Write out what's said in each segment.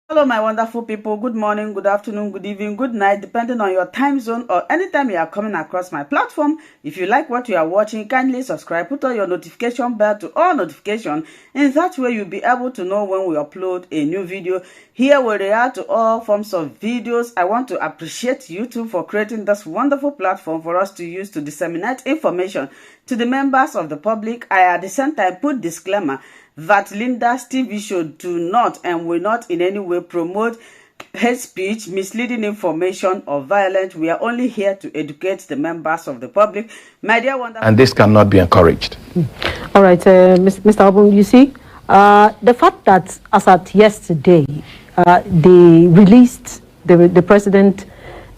Hello, my wonderful people. Good morning, good afternoon, good evening, good night, depending on your time zone or anytime you are coming across my platform. If you like what you are watching, kindly subscribe, put on your notification bell to all notifications. In that way, you'll be able to know when we upload a new video. Here we react to all forms of videos. I want to appreciate YouTube for creating this wonderful platform for us to use to disseminate information to the members of the public. I at the same time put disclaimer that Linda's TV show do not and will not in any way promote hate speech, misleading information, or violence. We are only here to educate the members of the public. My dear wonderful. And this cannot be encouraged. All right, Mr. Obun, you see, the fact that as at yesterday, they released the president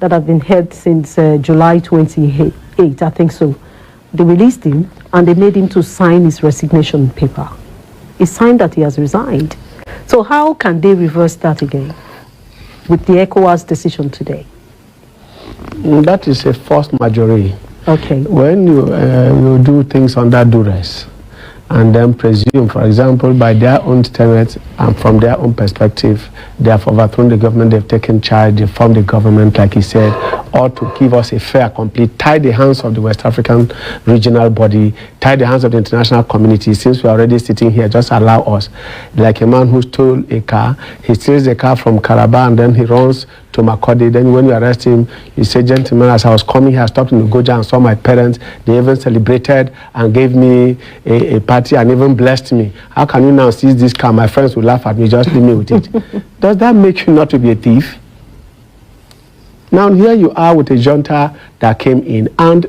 that had been held since July 28, I think so. They released him and they made him to sign his resignation paper. He signed that he has resigned. So how can they reverse that again with the ECOWAS decision today? That is a force majeure. Okay. When you do things under duress and then presume, for example, by their own tenets and from their own perspective, they have overthrown the government, they've taken charge, they formed the government, like he said, or to give us a fair, complete, tie the hands of the West African regional body, tie the hands of the international community. Since we're already sitting here, just allow us. Like a man who stole a car, he steals a car from Calabar and then he runs to Makodi. Then when you arrest him, you say, gentlemen, as I was coming here, I stopped in Goja and saw my parents. They even celebrated and gave me a party and even blessed me. How can you now seize this car? My friends will laugh at me, just leave me with it. Does that make you not to be a thief? Now here you are with a junta that came in, and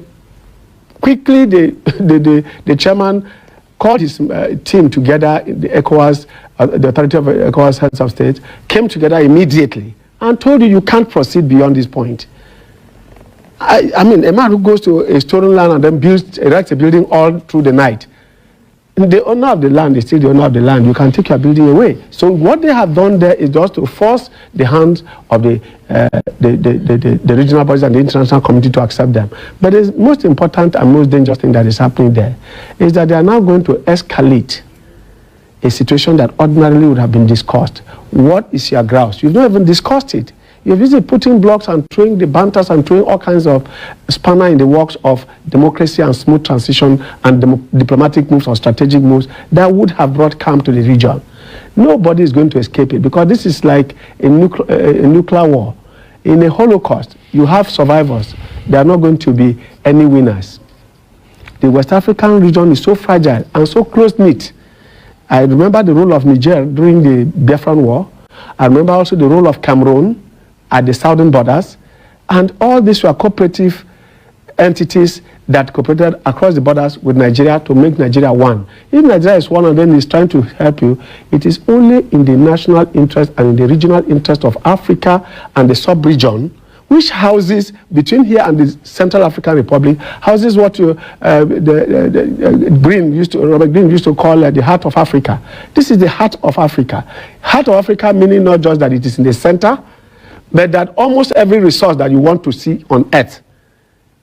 quickly the chairman called his team together, the ECOWAS, the authority of ECOWAS heads of state, came together immediately and told you can't proceed beyond this point. I mean, a man who goes to a stolen land and then erects a building all through the night, the owner of the land is still the owner of the land. You can take your building away. So what they have done there is just to force the hands of the regional bodies and the international community to accept them. But the most important and most dangerous thing that is happening there is that they are now going to escalate a situation that ordinarily would have been discussed. What is your grouse? You've not even discussed it. You're busy putting blocks and throwing the banters and throwing all kinds of spanner in the works of democracy and smooth transition and diplomatic moves or strategic moves that would have brought calm to the region. Nobody is going to escape it because this is like a nuclear war. In a Holocaust, you have survivors. There are not going to be any winners. The West African region is so fragile and so close-knit. I remember the role of Niger during the BIAFRANS war. I remember also the role of Cameroon at the southern borders, and all these were cooperative entities that cooperated across the borders with Nigeria to make Nigeria one. If Nigeria is one and then is trying to help you, it is only in the national interest and in the regional interest of Africa and the sub-region, which houses, between here and the Central African Republic, houses what Robert Greene used to call the heart of Africa. This is the heart of Africa. Heart of Africa meaning not just that it is in the center, but that almost every resource that you want to see on earth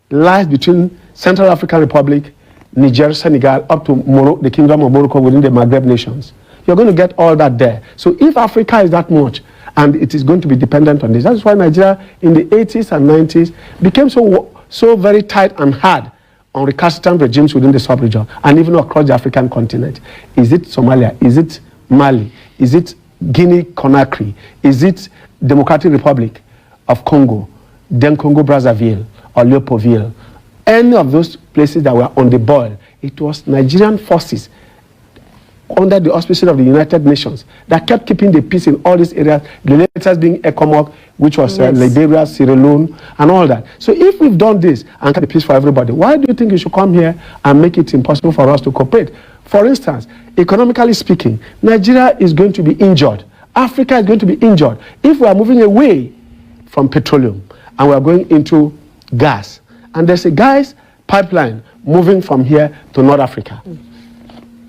lies between Central African Republic, Niger, Senegal, up to the Kingdom of Morocco within the Maghreb nations. You're going to get all that there. So if Africa is that much, and it is going to be dependent on this, that's why Nigeria in the 80s and 90s became so very tight and hard on recalcitrant regimes within the sub-region and even across the African continent. Is it Somalia? Is it Mali? Is it Guinea-Conakry? Is it Democratic Republic of Congo, then Congo-Brazzaville or Leopoldville? Any of those places that were on the boil, it was Nigerian forces under the auspices of the United Nations that kept keeping the peace in all these areas, the latest being ECOWAS, which was Liberia, Sierra Leone, and all that. So if we've done this and kept the peace for everybody, why do you think you should come here and make it impossible for us to cooperate? For instance, economically speaking, Nigeria is going to be injured. Africa is going to be injured if we are moving away from petroleum and we are going into gas. And there's a gas pipeline moving from here to North Africa.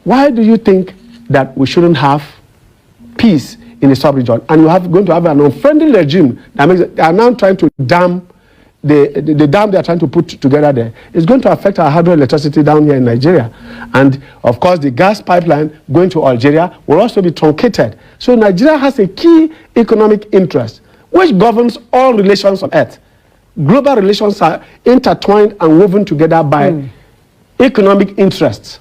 Why do you think that we shouldn't have peace in the sub-region? And you are going to have an unfriendly regime that they are now trying to dam the dam they are trying to put together there is going to affect our hydroelectricity down here in Nigeria. And of course, the gas pipeline going to Algeria will also be truncated. So Nigeria has a key economic interest which governs all relations on earth. Global relations are intertwined and woven together by economic interests.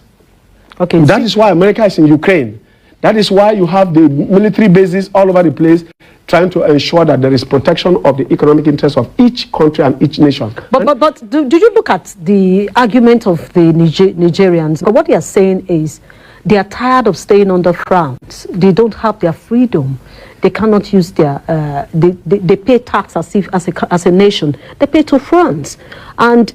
Okay. That is why America is in Ukraine. That is why you have the military bases all over the place trying to ensure that there is protection of the economic interests of each country and each nation. But do you look at the argument of the Nigerians? What they are saying is they are tired of staying under France. They don't have their freedom. They cannot use their, they pay tax as a nation. They pay to France. And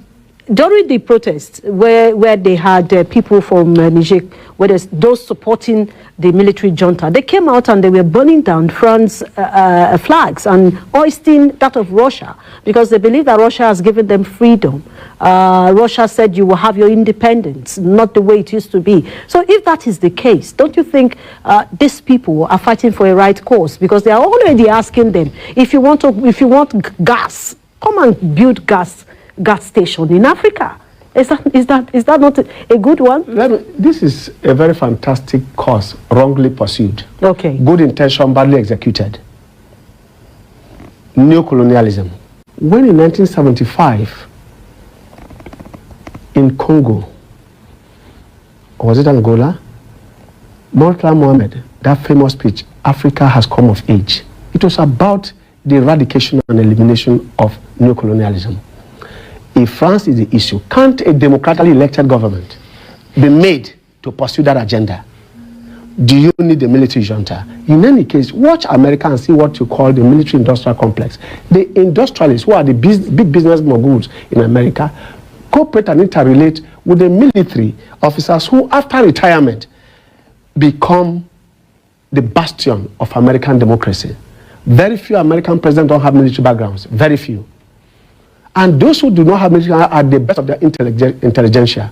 during the protests where they had people from Niger, where there's those supporting the military junta, they came out and they were burning down France flags and hoisting that of Russia because they believe that Russia has given them freedom. Russia said you will have your independence, not the way it used to be. So if that is the case, don't you think these people are fighting for a right cause? Because they are already asking them, if you want gas, come and build gas station in Africa. Is that not a good one? This is a very fantastic cause, wrongly pursued. Okay. Good intention, badly executed. Neocolonialism. When in 1975, in Congo, or was it Angola, Murtala Mohammed, that famous speech, Africa has come of age. It was about the eradication and elimination of neocolonialism. If France is the issue, can't a democratically elected government be made to pursue that agenda? Do you need a military junta? In any case, watch America and see what you call the military-industrial complex. The industrialists, who are the big business moguls in America, cooperate and interrelate with the military officers who, after retirement, become the bastion of American democracy. Very few American presidents don't have military backgrounds. Very few. And those who do not have military are the best of their intelligentsia.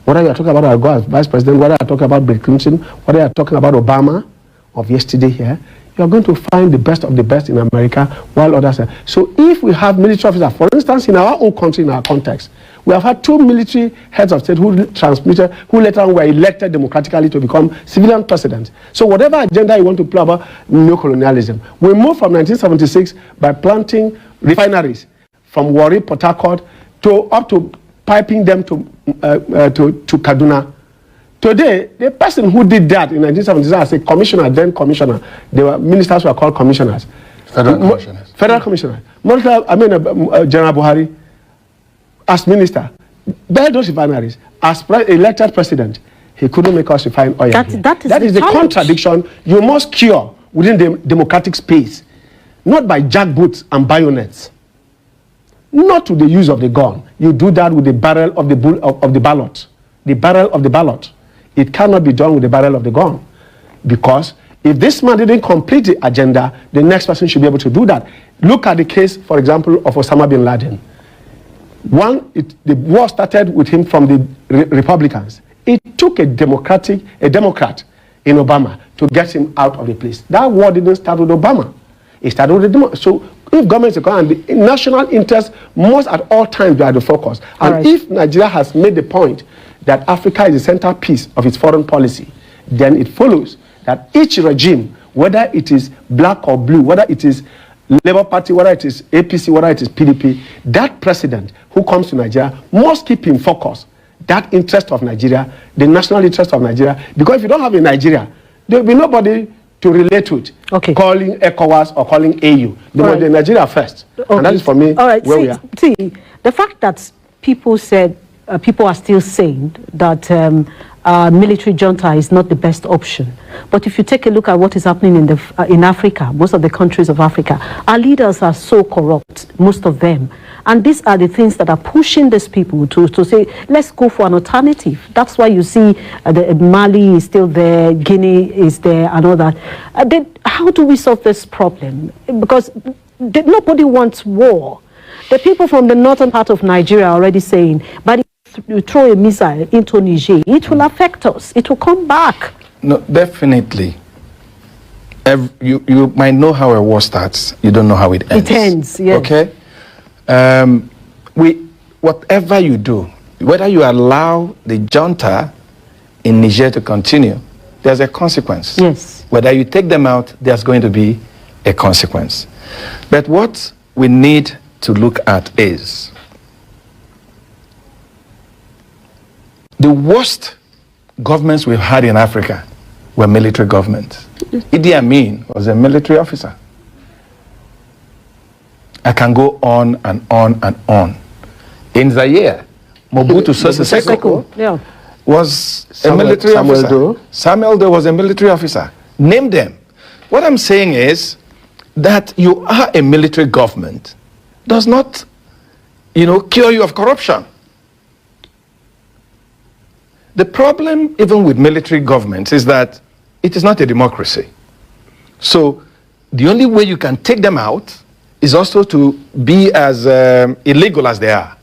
Whether you are talking about Al Gore as vice president, whether you are talking about Bill Clinton, whether you are talking about Obama of yesterday here, you are going to find the best of the best in America while others are. So if we have military officers, for instance, in our own country, in our context, we have had 2 military heads of state who later on were elected democratically to become civilian presidents. So whatever agenda you want to play about neocolonialism, we moved from 1976 by planting refineries from Warri, Port Harcourt, up to piping them to Kaduna. Today, the person who did that in 1976 as a commissioner, then commissioner, they were ministers who are called commissioners. Federal commissioners. Federal commissioners. General Buhari, as minister, built those refineries. As elected president, he couldn't make us refine oil. That is the contradiction you must cure within the democratic space, not by jackboots and bayonets. Not to the use of the gun. You do that with the barrel of the ballot. The barrel of the ballot. It cannot be done with the barrel of the gun. Because if this man didn't complete the agenda, the next person should be able to do that. Look at the case, for example, of Osama bin Laden. The war started with him from the Republicans. It took a Democrat in Obama to get him out of the place. That war didn't start with Obama. It started with the Democrats. So if governments are going, the national interest must at all times be at the focus. And if Nigeria has made the point that Africa is the centerpiece of its foreign policy, then it follows that each regime, whether it is black or blue, whether it is Labour Party, whether it is APC, whether it is PDP, that president who comes to Nigeria must keep in focus that interest of Nigeria, the national interest of Nigeria. Because if you don't have a Nigeria, there will be nobody to relate to it, calling ECOWAS or calling AU. The Nigeria first. And that is for me where we are. See, the fact that people are still saying that military junta is not the best option. But if you take a look at what is happening in Africa, most of the countries of Africa, our leaders are so corrupt, most of them. And these are the things that are pushing these people to say, let's go for an alternative. That's why you see Mali is still there, Guinea is there, and all that. Then how do we solve this problem? Because nobody wants war. The people from the northern part of Nigeria are already saying, but if you throw a missile into Niger, it will affect us. It will come back. No, definitely. You might know how a war starts. You don't know how it ends. It ends, yes. Okay? whatever you do, whether you allow the junta in Niger to continue, there's a consequence. Yes. Whether you take them out, there's going to be a consequence. But what we need to look at is the worst governments we've had in Africa were military governments. Idi Amin was a military officer. I can go on and on and on. In Zaire, Mobutu Sese Seko was a military officer. Samuel Doe was a military officer. Name them. What I'm saying is that you are a military government does not, cure you of corruption. The problem, even with military governments, is that it is not a democracy. So the only way you can take them out is also to be as illegal as they are,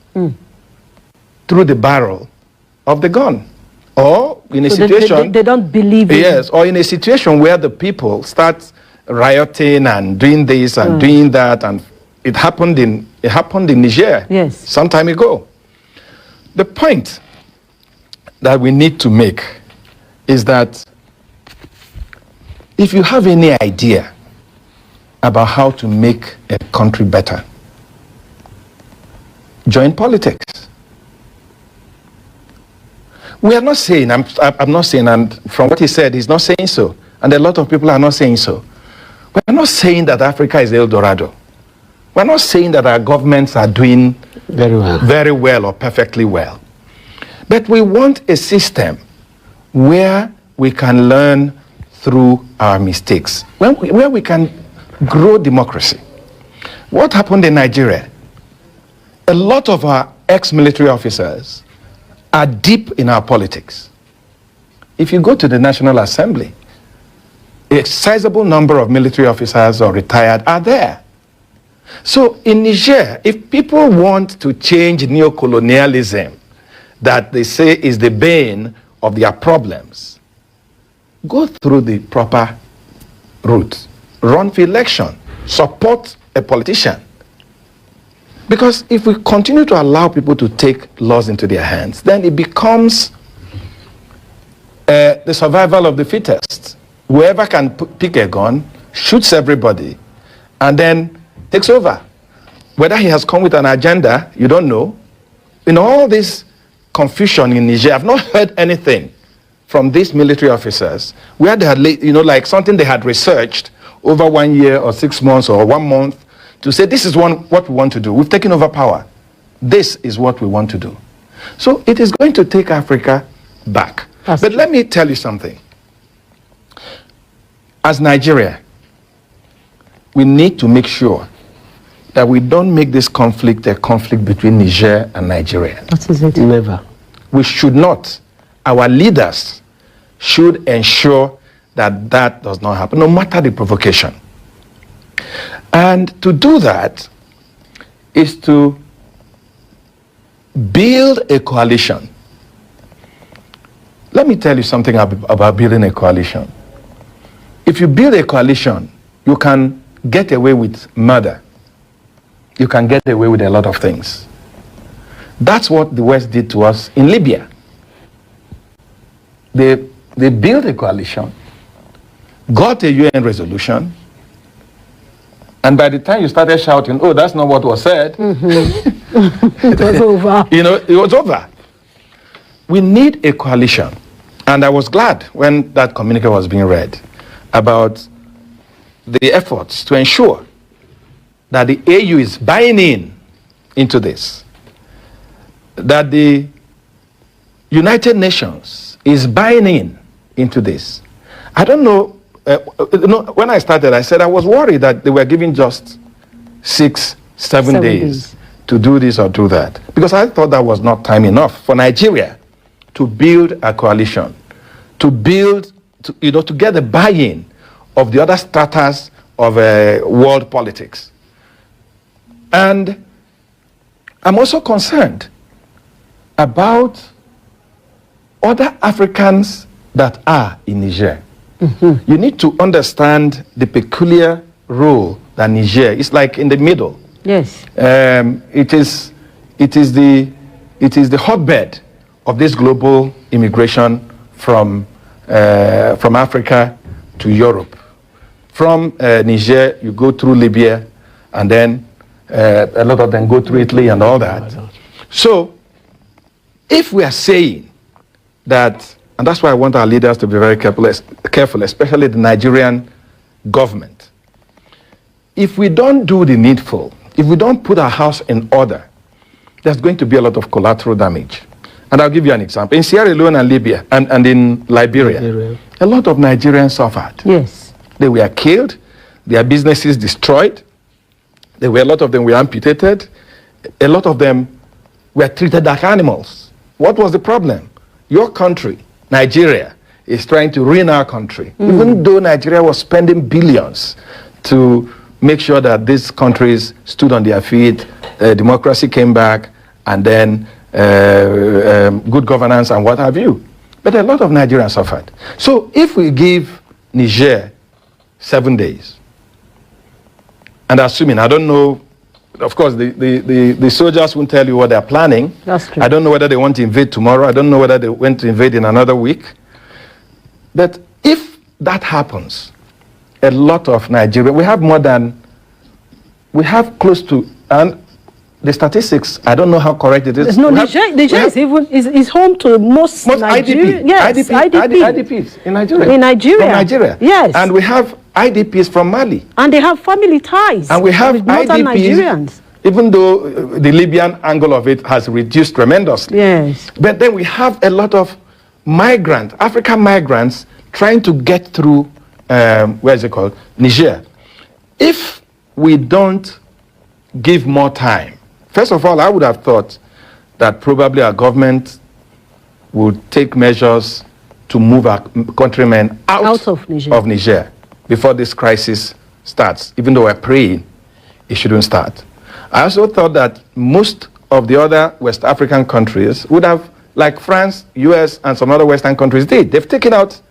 through the barrel of the gun. Or in a situation... They don't believe in... Yes, or in a situation where the people start rioting and doing this and doing that, and it happened in Niger some time ago. The point that we need to make is that if you have any idea about how to make a country better, join politics. We are not saying, I'm not saying, and from what he said, he's not saying so, and a lot of people are not saying so. We're not saying that Africa is El Dorado. We're not saying that our governments are doing very well or perfectly well. But we want a system where we can learn through our mistakes, where we can grow democracy. What happened in Nigeria? A lot of our ex-military officers are deep in our politics. If you go to the National Assembly, a sizable number of military officers or retired are there. So in Niger, if people want to change neocolonialism that they say is the bane of their problems, go through the proper route. Run for election. Support a politician. Because if we continue to allow people to take laws into their hands, then it becomes the survival of the fittest. Whoever can pick a gun, shoots everybody, and then takes over. Whether he has come with an agenda, you don't know. In all this confusion in Niger, I've not heard anything from these military officers where they had, like something they had researched over 1 year or 6 months or 1 month to say, this is what we want to do. We've taken over power. This is what we want to do. So it is going to take Africa back. But let me tell you something. As Nigeria, we need to make sure that we don't make this conflict a conflict between Niger and Nigeria. What is it? Never. We should not. Our leaders should ensure that that does not happen, no matter the provocation. And to do that is to build a coalition. Let me tell you something about building a coalition. If you build a coalition, you can get away with murder. You can get away with a lot of things. That's what the West did to us in Libya. They built a coalition, got a UN resolution, and by the time you started shouting, oh, that's not what was said, it was over. It was over. We need a coalition. And I was glad when that communique was being read about the efforts to ensure that the AU is buying into this, that the United Nations is buying into this. I don't know, when I started, I said I was worried that they were giving just 6-7 days to do this or do that, because I thought that was not time enough for Nigeria to build a coalition, to build, to get the buy-in of the other stratas of world politics. And I'm also concerned about other Africans that are in Niger. You need to understand the peculiar role that Niger is like in the middle. Yes. It is it is the hotbed of this global immigration from Africa to Europe. From Niger, you go through Libya, and then a lot of them go through Italy and all that. So, if we are saying that, and that's why I want our leaders to be very careful, especially the Nigerian government. If we don't do the needful, if we don't put our house in order, there's going to be a lot of collateral damage. And I'll give you an example. In Sierra Leone and Libya, and in Liberia, a lot of Nigerians suffered. Yes. They were killed, their businesses destroyed, a lot of them were amputated, a lot of them were treated like animals. What was the problem? Your country, Nigeria, is trying to ruin our country. Even though Nigeria was spending billions to make sure that these countries stood on their feet, democracy came back, and then good governance and what have you. But a lot of Nigerians suffered. So if we give Niger 7 days, and assuming, I don't know, of course, the soldiers won't tell you what they're planning. That's true. I don't know whether they want to invade tomorrow. I don't know whether they want to invade in another week. But if that happens, a lot of Nigeria, we have close to, and the statistics, I don't know how correct it is. No, Niger is home to most Nigeria. IDP, Yes, IDPs in Nigeria. In Nigeria. From Nigeria. Yes. And we have IDPs from Mali. And they have family ties. And we have with northern Nigerians. IDPs, even though the Libyan angle of it has reduced tremendously. Yes. But then we have a lot of African migrants trying to get through, Niger. If we don't give more time, first of all, I would have thought that probably our government would take measures to move our countrymen out of Niger before this crisis starts, even though we're praying it shouldn't start. I also thought that most of the other West African countries would have, like France, US, and some other Western countries did. They've taken out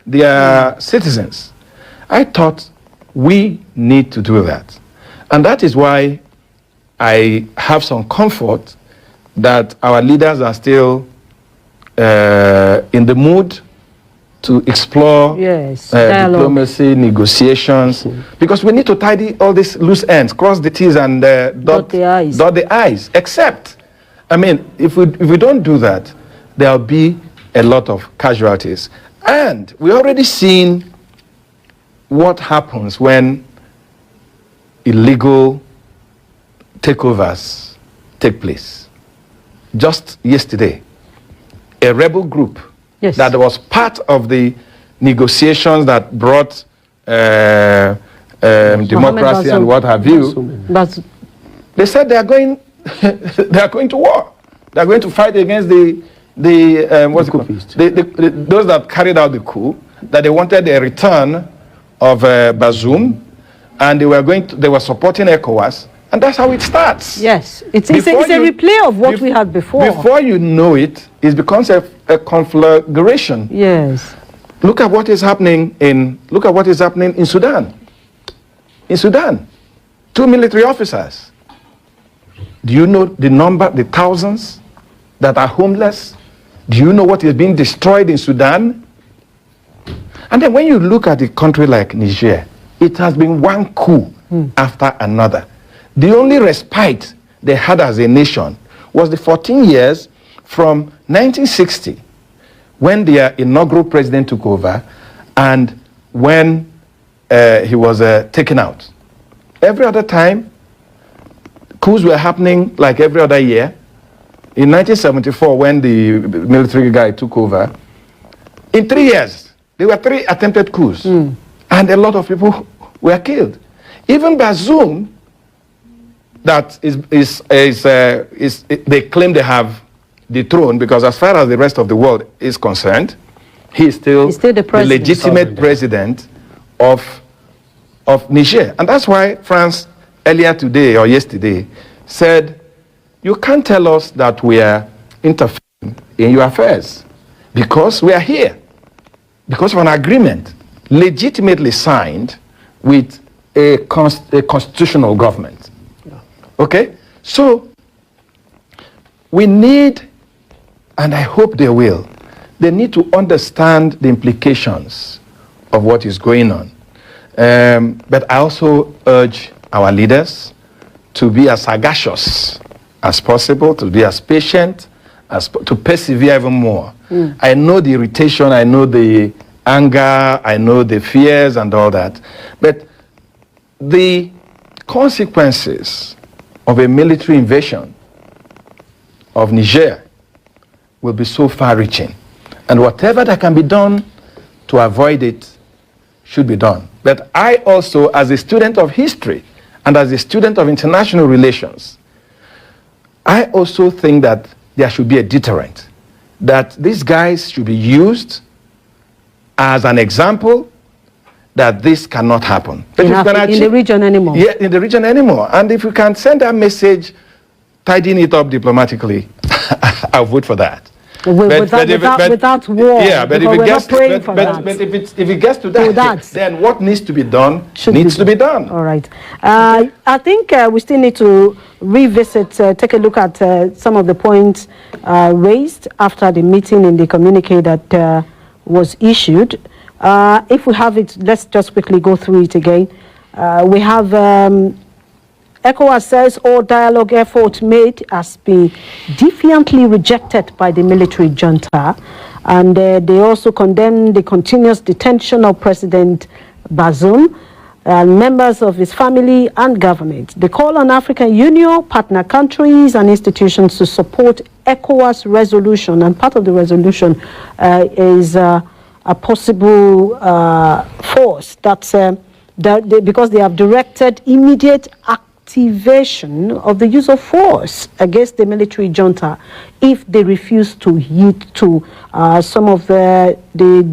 their citizens. I thought we need to do that. And that is why I have some comfort that our leaders are still in the mood to explore diplomacy, negotiations, because we need to tidy all these loose ends, cross the T's and dot the I's. Except, I mean, if we don't do that, there'll be a lot of casualties. And we're already seeing what happens when illegal takeovers take place. Just yesterday, a rebel group that was part of the negotiations that brought democracy and what have you. They said they are going to war. They are going to fight against those that carried out the coup. That they wanted a return of Bazoum, and they were supporting ECOWAS. And that's how it starts. Yes, it's a replay of what we had before. Before you know it, it becomes a conflagration. Yes. Look at what is happening in Sudan. In Sudan, 2 military officers. Do you know the number, the thousands that are homeless? Do you know what is being destroyed in Sudan? And then when you look at a country like Niger, it has been one coup after another. The only respite they had as a nation was the 14 years from 1960, when their inaugural president took over, and when he was taken out. Every other time, coups were happening like every other year. In 1974, when the military guy took over, in 3 years, there were 3 attempted coups, and a lot of people were killed. Even Bazoum, that they claim they have the throne, because as far as the rest of the world is concerned, he's still the legitimate president of Niger. And that's why France earlier today or yesterday said, you can't tell us that we are interfering in your affairs, because we are here because of an agreement legitimately signed with a constitutional government. Okay? So, we need, and I hope they will, they need to understand the implications of what is going on. But I also urge our leaders to be as sagacious as possible, to be as patient, to persevere even more. I know the irritation, I know the anger, I know the fears and all that, but the consequences of a military invasion of Niger will be so far-reaching. And whatever that can be done to avoid it should be done. But I also, as a student of history and as a student of international relations, I also think that there should be a deterrent, that these guys should be used as an example that this cannot happen. But in the region anymore. Yeah, in the region anymore. And if we can send that message, tidying it up diplomatically, I'll vote for that. Without war. Yeah, but if it gets to that, that, then what needs to be done needs to be done. All right. I think we still need to revisit, take a look at some of the points raised after the meeting in the communique that was issued. If we have it, let's just quickly go through it again. We have ECOWAS says all dialogue effort made has been defiantly rejected by the military junta, and they also condemn the continuous detention of President Bazoum and members of his family and government. They call on African Union, partner countries and institutions to support ECOWAS resolution, and part of the resolution is a possible force because they have directed immediate activation of the use of force against the military junta if they refuse to heed to some of the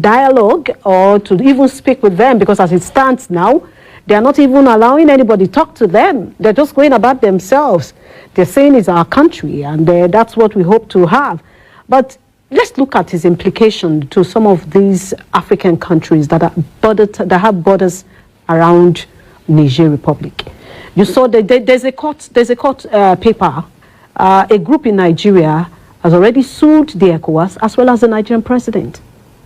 dialogue or to even speak with them, because as it stands now, they are not even allowing anybody to talk to them. They're just going about themselves. They're saying it's our country, and that's what we hope to have. But let's look at its implication to some of these African countries that have borders around Niger Republic. You saw that there's a court paper. A group in Nigeria has already sued the ECOWAS as well as the Nigerian president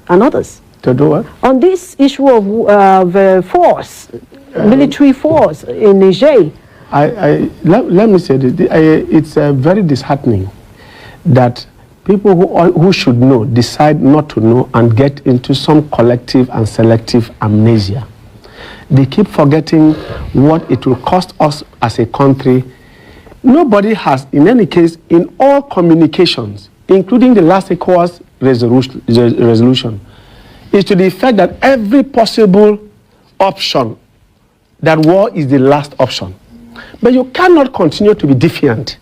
and others. To do what? On this issue of force, military force in Niger. Let me say this. It's very disheartening that people who should know decide not to know and get into some collective and selective amnesia. They keep forgetting what it will cost us as a country. Nobody has, in any case, in all communications, including the last ECOWAS resolution, is to the effect that every possible option, that war is the last option. But you cannot continue to be defiant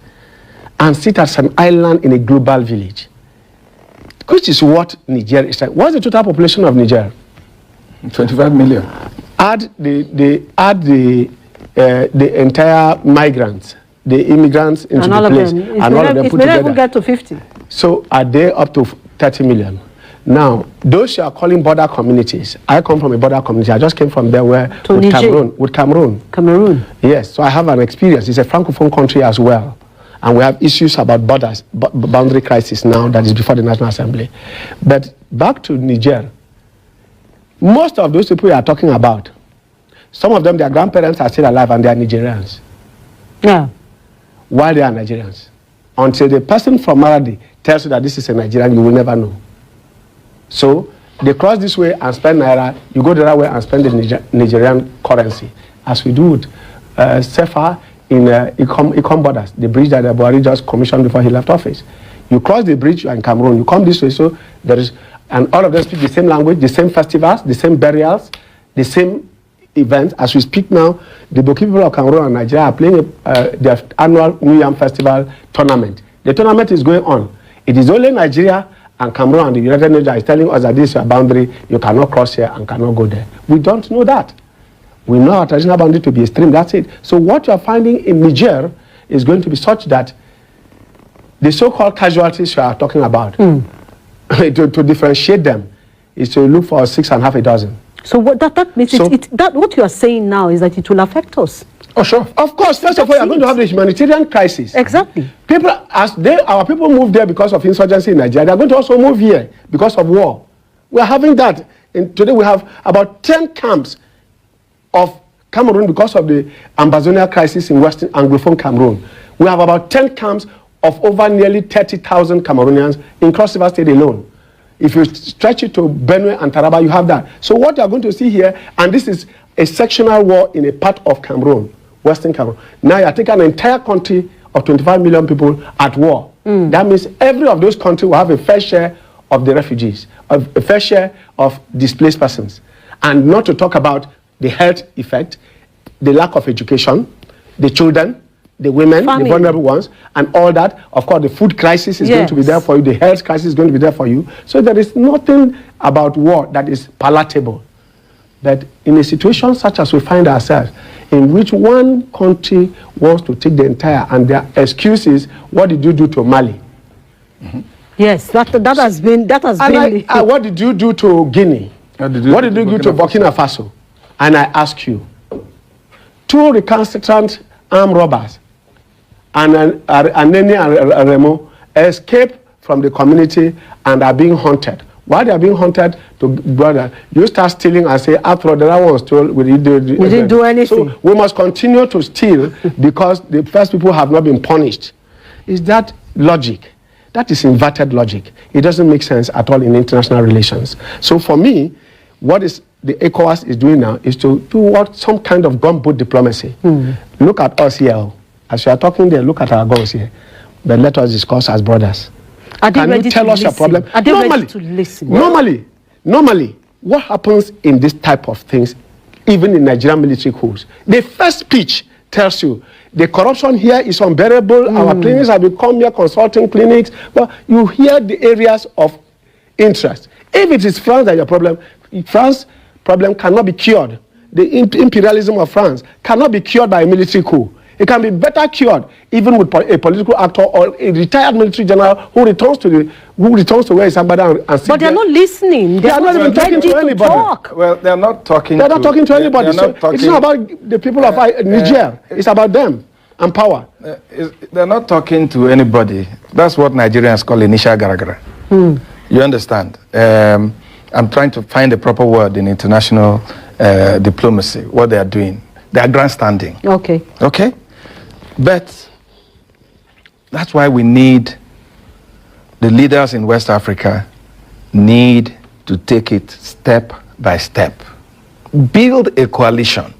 and sit as an island in a global village, which is what Niger is like. What's the total population of Niger? 25 million. Add the entire migrants, the immigrants into the place, and all of them put together. It may even get to 50. So are they up to 30 million? Now, those you are calling border communities, I come from a border community. I just came from there with Cameroon. Cameroon. Yes, so I have an experience. It's a francophone country as well. And we have issues about borders, boundary crisis now that is before the National Assembly. But back to Niger, most of those people you are talking about, some of them, their grandparents are still alive and they are Nigerians. Yeah. Why they are Nigerians? Until the person from Maradi tells you that this is a Nigerian, you will never know. So they cross this way and spend Naira, you go the other way and spend the Nigerian currency, as we do with SEFA in ECOM borders, the bridge that Buhari just commissioned before he left office. You cross the bridge, you are in Cameroon, you come this way, so there is, and all of them speak the same language, the same festivals, the same burials, the same events. As we speak now, the Boki people of Cameroon and Nigeria are playing their annual New Yam Festival tournament. The tournament is going on. It is only Nigeria and Cameroon and the United Nations is telling us that this is your boundary, you cannot cross here and cannot go there. We don't know that. We know our traditional boundary to be extreme, that's it. So what you are finding in Niger is going to be such that the so-called casualties you are talking about, to differentiate them, is to look for 6.5 dozen. So what that means, what you are saying now is that it will affect us. Oh, sure. Of course, first of all, you're going to have the humanitarian crisis. Exactly. People, our people move there because of insurgency in Nigeria, they're going to also move here because of war. We're having that. And today we have about 10 camps of Cameroon because of the Ambazonia crisis in Western Anglophone Cameroon. We have about 10 camps of over nearly 30,000 Cameroonians in Cross River State alone. If you stretch it to Benue and Taraba, you have that. So what you're going to see here, and this is a sectional war in a part of Cameroon, Western Cameroon. Now you're taking an entire country of 25 million people at war. That means every of those countries will have a fair share of the refugees, a fair share of displaced persons. And not to talk about the health effect, the lack of education, the children, the women, the vulnerable ones, and all that. Of course, the food crisis is going to be there for you. The health crisis is going to be there for you. So there is nothing about war that is palatable. But in a situation such as we find ourselves, in which one country wants to take the entire, and their excuse is, what did you do to Mali? Yes, that has been what did you do to Guinea? What did you do to Burkina Faso? And I ask you, 2 recalcitrant armed robbers and Nene and Remo escape from the community and are being hunted. While they are being hunted, you start stealing and say, after all, the other one stole, we didn't do anything. So we must continue to steal because the first people have not been punished. Is that logic? That is inverted logic. It doesn't make sense at all in international relations. So for me, what is the ECOWAS is doing now is to do some kind of gumboot diplomacy. Look at us here. As you are talking there, look at our guns here. But let us discuss as brothers. Can you tell us your problem? Are they ready to listen? Normally, what happens in this type of things, even in Nigerian military coups, the first speech tells you the corruption here is unbearable. Our clinics have become mere consulting clinics. But you hear the areas of interest. If it is France that your problem, France's problem cannot be cured. The imperialism of France cannot be cured by a military coup. It can be better cured even with a political actor or a retired military general who returns to where he's somebody and but they're not listening. They are not even talking to anybody. Well, they're not talking. They're not talking to anybody. So it's not about the people of Niger. It's about them and power. They're not talking to anybody. That's what Nigerians call initial garagara. You understand? I'm trying to find a proper word in international diplomacy. What they are doing, they are grandstanding. Okay. But that's why we need the leaders in West Africa need to take it step by step. Build a coalition.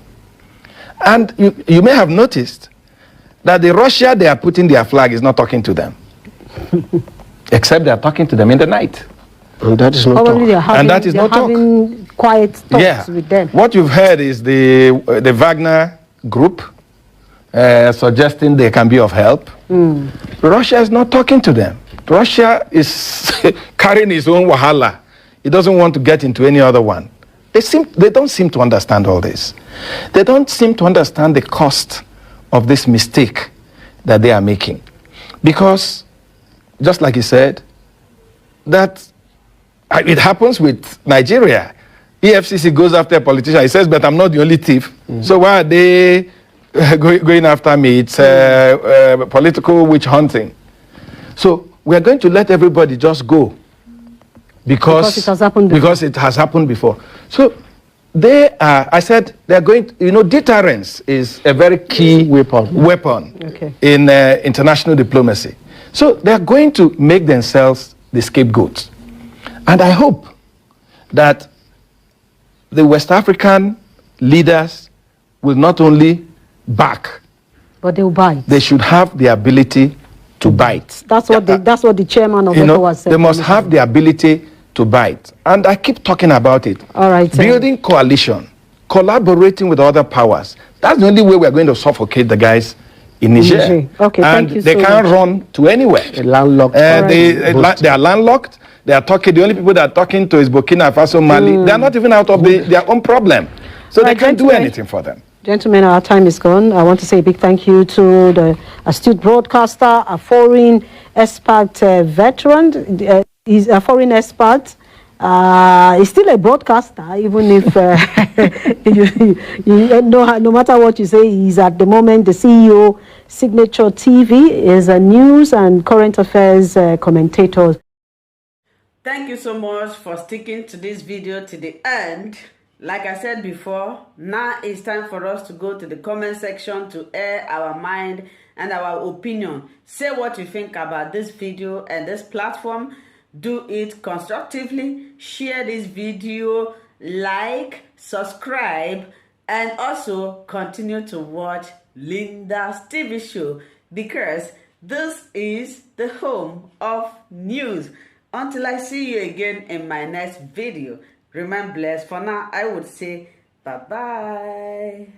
And you may have noticed that the Russia they are putting their flag is not talking to them. Except they are talking to them in the night. And that is not having quiet talks with them. What you've heard is the Wagner group suggesting they can be of help. Russia is not talking to them. Russia is carrying its own wahala. It doesn't want to get into any other one. They don't seem to understand all this. They don't seem to understand the cost of this mistake that they are making. Because, just like he said, that it happens with Nigeria. EFCC goes after a politician. He says, but I'm not the only thief. So why are they going after me? It's political witch hunting. So we're going to let everybody just go because it has happened before. Because it has happened before. So they are, I said, they're going to, deterrence is a very key weapon in international diplomacy. So they're going to make themselves the scapegoats. And I hope that the West African leaders will not only back, but they'll bite. They should have the ability to bite. That's what the chairman of ECOWAS said. They must have the ability to bite. And I keep talking about it. All right. Building coalition, collaborating with other powers. That's the only way we're going to suffocate the guys in Niger. Okay, and thank you they can't run to anywhere. Landlocked. They are landlocked. They are talking. The only people that are talking to is Burkina Faso, Mali. They are not even out of their own problem, so they can't do anything for them. Gentlemen, our time is gone. I want to say a big thank you to the astute broadcaster, a foreign expert veteran. He's a foreign expert He's still a broadcaster, even if no matter what you say, he's at the moment the CEO. Signature TV is a news and current affairs commentator. Thank you so much for sticking to this video to the end. Like I said before, now it's time for us to go to the comment section to air our mind and our opinion. Say what you think about this video and this platform. Do it constructively. Share this video, like, subscribe, and also continue to watch Linda's TV show, because this is the home of news. Until I see you again in my next video, remain blessed. For now, I would say bye-bye.